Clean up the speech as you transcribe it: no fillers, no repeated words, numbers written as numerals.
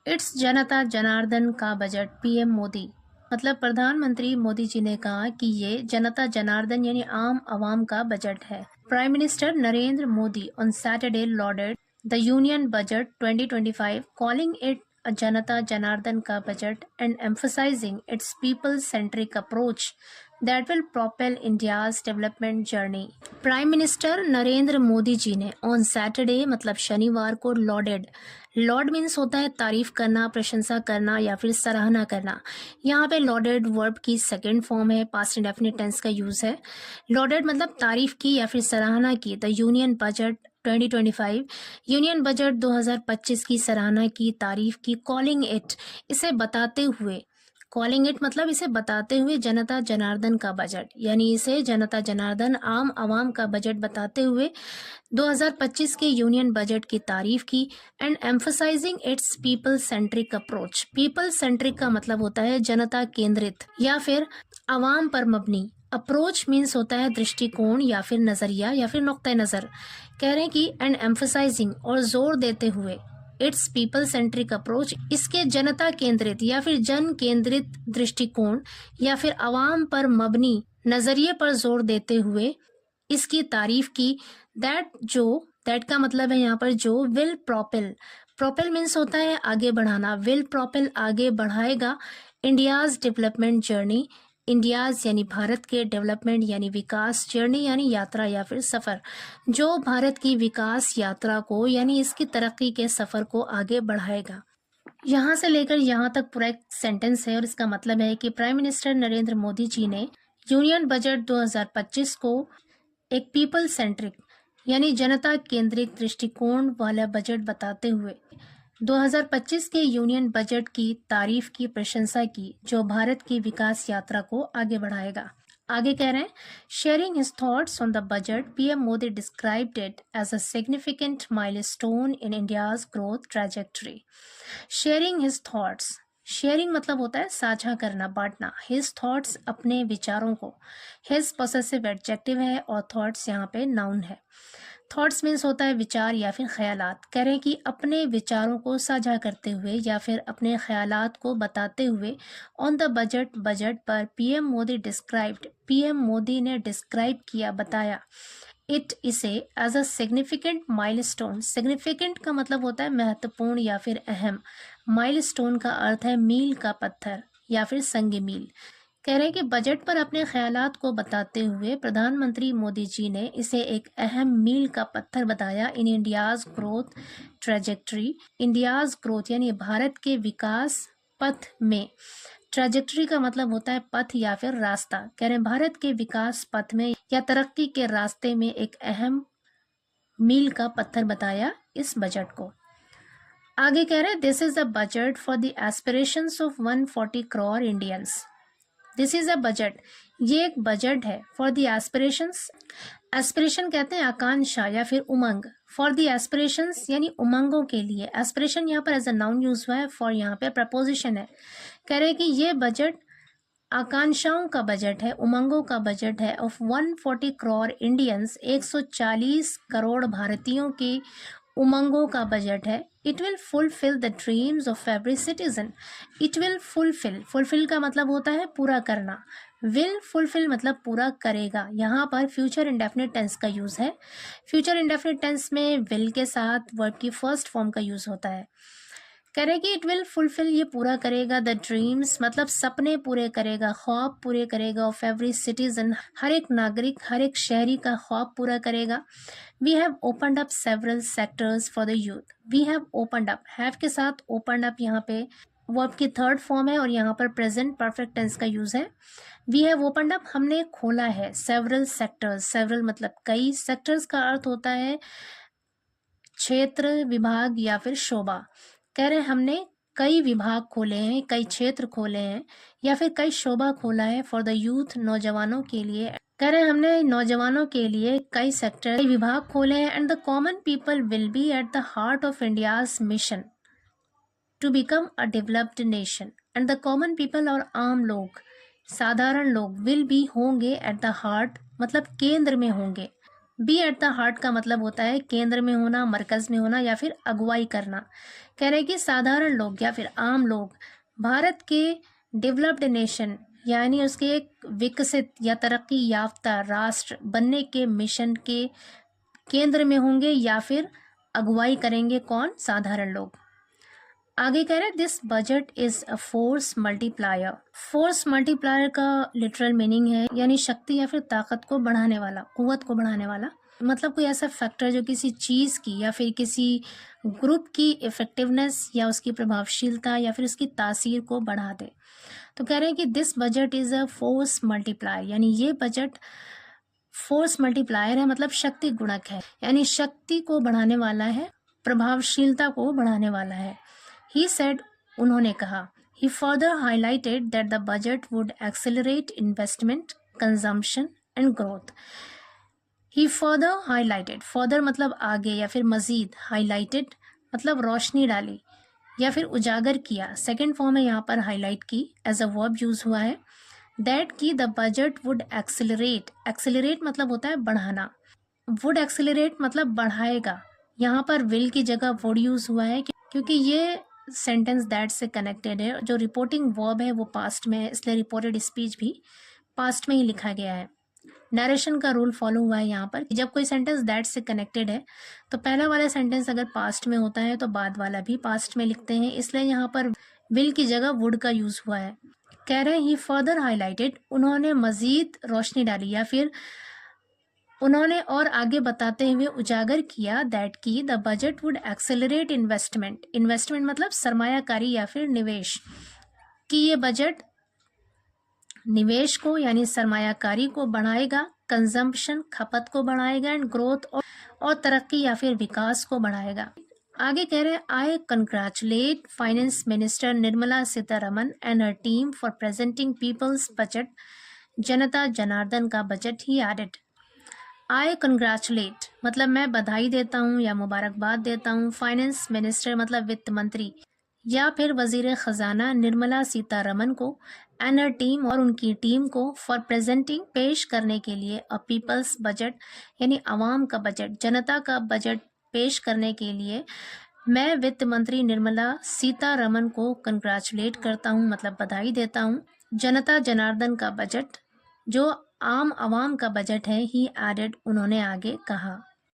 It's जनता जनार्दन का budget PM Modi. मतलब प्रधानमंत्री मोदी जी ने कहा कि ये जनता जनार्दन यानी आम आवाम का बजट है। Prime minister Narendra Modi on Saturday lauded the union budget 2025 calling it a जनता जनार्दन का budget and emphasizing its people-centric approach that will propel India's development journey। Prime minister Narendra Modi ji ने ऑन सैटरडे मतलब शनिवार को लॉर्ड मीन्स होता है तारीफ करना, प्रशंसा करना या फिर सराहना करना। यहाँ पे लॉर्डेड वर्ब की सेकंड फॉर्म है, पास्ट इंडेफिनिट टेंस का यूज है। लॉर्डेड मतलब तारीफ की या फिर सराहना की। The union budget 2025 union budget 2025 की सराहना की, तारीफ की। कॉलिंग इट इसे बताते हुए, कॉलिंग इट मतलब इसे बताते हुए जनता जनार्दन का बजट, यानी इसे जनता जनार्दन आम आवाम का बजट बताते हुए 2025 के यूनियन बजट की तारीफ की। And emphasising it's people centric approach. People centric का मतलब होता है जनता केंद्रित या फिर आवाम पर मबनी। अप्रोच मीन्स होता है दृष्टिकोण या फिर नजरिया या फिर नुक्ते नजर। कह रहे हैं कि एंड एम्फसाइजिंग और जोर देते हुए इट्स पीपल सेंट्रिक अप्रोच, इसके जनता केंद्रित या फिर जन केंद्रित दृष्टिकोण या फिर आवाम पर मबनी नजरिए पर जोर देते हुए इसकी तारीफ की। दैट का मतलब है यहाँ पर जो, विल प्रोपेल मीन्स होता है आगे बढ़ाना। विल प्रोपेल आगे बढ़ाएगा इंडियाज डेवलपमेंट जर्नी, इंडियाज यानी भारत के, डेवलपमेंट यानी विकास, जर्नी यानी यात्रा या फिर सफर, जो भारत की विकास यात्रा को यानी इसकी तरक्की के सफर को आगे बढ़ाएगा। यहाँ से लेकर यहाँ तक पूरा एक सेंटेंस है और इसका मतलब है कि प्राइम मिनिस्टर नरेंद्र मोदी जी ने यूनियन बजट 2025 को एक पीपल सेंट्रिक यानी जनता केंद्रित दृष्टिकोण वाला बजट बताते हुए 2025 के यूनियन बजट की तारीफ की, प्रशंसा की, जो भारत की विकास यात्रा को आगे बढ़ाएगा। आगे कह रहे हैं, sharing his thoughts on the budget, PM Modi described it as a significant milestone in India's growth trajectory. Sharing his thoughts, sharing मतलब होता है साझा करना, बांटना। हिज थॉट्स अपने विचारों को, हिज पॉसेसिव एडजेक्टिव है और थॉट्स यहाँ पे नाउन है। थॉट्स मीन्स होता है विचार या फिर ख्यालात। कह रहे हैं कि अपने विचारों को साझा करते हुए या फिर अपने ख्यालात को बताते हुए ऑन द बजट पर PM Modi described, PM Modi ने डिस्क्राइब किया, बताया, इट इसे as a significant milestone. Significant का मतलब होता है महत्वपूर्ण या फिर अहम। माइलस्टोन का अर्थ है मील का पत्थर या फिर संग मील। कह रहे हैं कि बजट पर अपने ख्यालात को बताते हुए प्रधानमंत्री मोदी जी ने इसे एक अहम मील का पत्थर बताया इन India's growth trajectory. India's growth यानी भारत के विकास पथ में। ट्रैजेक्टरी का मतलब होता है पथ या फिर रास्ता। कह रहे हैं भारत के विकास पथ में या तरक्की के रास्ते में एक अहम मील का पत्थर बताया इस बजट को। आगे कह रहे हैं, this is a budget for the aspirations of 140 crore Indians. This is a budget, ये एक बजट है फॉर द एस्पिरेशंस। एस्पिरेशन कहते हैं आकांक्षा या फिर उमंग। फॉर द एस्पिरेशंस यानी उमंगों के लिए। एस्पिरेशन यहाँ पर एज अ नाउन यूज हुआ है, फॉर यहाँ पे प्रपोजिशन है। कह रहे हैं कि ये बजट आकांक्षाओं का बजट है, उमंगों का बजट है। ऑफ 140 करोड़ इंडियंस, 140 करोड़ भारतीयों की उमंगों का बजट है। It will fulfil the dreams of every citizen. It will fulfil का मतलब होता है पूरा करना। विल फुलफिल मतलब पूरा करेगा। यहाँ पर फ्यूचर इंडेफिनिट टेंस का यूज है। फ्यूचर इंडेफिनिट टेंस में विल के साथ वर्ब की फर्स्ट फॉर्म का यूज होता है। कह रहे कि इट विल फुलफिल, ये पूरा करेगा, द ड्रीम्स मतलब सपने पूरे करेगा, ख्वाब पूरे करेगा, ऑफ एवरी सिटीजन हर एक नागरिक, हर एक शहरी का ख्वाब पूरा करेगा। We have opened up several sectors for the youth. We have opened up, have के साथ ओपनड अप यहाँ पे वर्ब की थर्ड फॉर्म है और यहाँ पर प्रेजेंट परफेक्ट टेंस का यूज है। वी हैव ओपनड अप, हमने खोला है, सेवरल सेक्टर्स, सेवरल मतलब कई, सेक्टर्स का अर्थ होता है क्षेत्र, विभाग या फिर शोभा। कह रहे हैं हमने कई विभाग खोले हैं, कई क्षेत्र खोले हैं या फिर कई शोभा खोला है फॉर द यूथ, नौजवानों के लिए। कह रहे हैं हमने नौजवानों के लिए कई सेक्टर, कई विभाग खोले हैं। And the common people will be at the heart of India's mission to become a developed nation. And the common people और आम लोग, साधारण लोग, विल बी होंगे, एट द हार्ट मतलब केंद्र में होंगे, बी एट द हार्ट का मतलब होता है केंद्र में होना, मरकज में होना या फिर अगुवाई करना। कह रहे हैं कि साधारण लोग या फिर आम लोग भारत के डेवलप्ड नेशन यानी उसके एक विकसित या तरक्की याफ्ता राष्ट्र बनने के मिशन के केंद्र में होंगे या फिर अगुवाई करेंगे कौन? साधारण लोग। आगे कह रहे हैं this budget is a force multiplier. Force multiplier का लिटरल मीनिंग है यानी शक्ति या फिर ताकत को बढ़ाने वाला, कुव्वत को बढ़ाने वाला। मतलब कोई ऐसा फैक्टर जो किसी चीज की या फिर किसी ग्रुप की इफेक्टिवनेस या उसकी प्रभावशीलता या फिर उसकी तासीर को बढ़ा दे। तो कह रहे हैं कि this budget is a force multiplier यानी ये बजट फोर्स मल्टीप्लायर है, मतलब शक्ति गुणक है यानी शक्ति को बढ़ाने वाला है, प्रभावशीलता को बढ़ाने वाला है। He said, उन्होंने कहा, he further highlighted that the budget would accelerate investment, consumption and growth. He further highlighted, further मतलब आगे या फिर मजीद, highlighted मतलब रोशनी डाली या फिर उजागर किया। सेकेंड फॉर्म है यहाँ पर हाईलाइट की, एज अ वर्ब यूज हुआ है। दैट की the budget would accelerate, accelerate मतलब होता है बढ़ाना, वुड एक्सेलरेट मतलब बढ़ाएगा। यहाँ पर विल की जगह वुड यूज हुआ है क्योंकि ये सेंटेंस दैट से कनेक्टेड है। जो रिपोर्टिंग वर्ब है वो पास्ट में है, इसलिए रिपोर्टेड स्पीच भी पास्ट में ही लिखा गया है। नरेशन का रूल फॉलो हुआ है यहाँ पर। जब कोई सेंटेंस दैट से कनेक्टेड है तो पहला वाला सेंटेंस अगर पास्ट में होता है तो बाद वाला भी पास्ट में लिखते हैं, इसलिए यहाँ पर विल की जगह वुड का यूज हुआ है। कह रहे हैं ही फर्दर हाईलाइटेड, उन्होंने मजीद रोशनी डाली या फिर उन्होंने और आगे बताते हुए उजागर किया दैट की the budget would accelerate investment, investment मतलब सरमायाकारी या फिर निवेश, कि ये बजट निवेश को यानी सरमायाकारी को बढ़ाएगा, कंजम्पशन खपत को बढ़ाएगा एंड ग्रोथ और तरक्की या फिर विकास को बढ़ाएगा। आगे कह रहे हैं I congratulate finance minister Nirmala Sitharaman and her team for presenting people's budget, जनता जनार्दन का budget he added. I congratulate मतलब मैं बधाई देता हूँ या मुबारकबाद देता हूँ, फाइनेंस मिनिस्टर मतलब वित्त मंत्री या फिर वजीर खजाना निर्मला सीतारमन को, एंड हर टीम और उनकी टीम को, फॉर प्रेजेंटिंग पेश करने के लिए अ पीपल्स बजट यानी आवाम का बजट, जनता का बजट पेश करने के लिए मैं वित्त मंत्री निर्मला सीतारमन को कंग्रेचुलेट करता हूँ मतलब बधाई देता हूँ। जनता जनार्दन का बजट जो आम आवाम का बजट है ही एडेड, उन्होंने आगे कहा।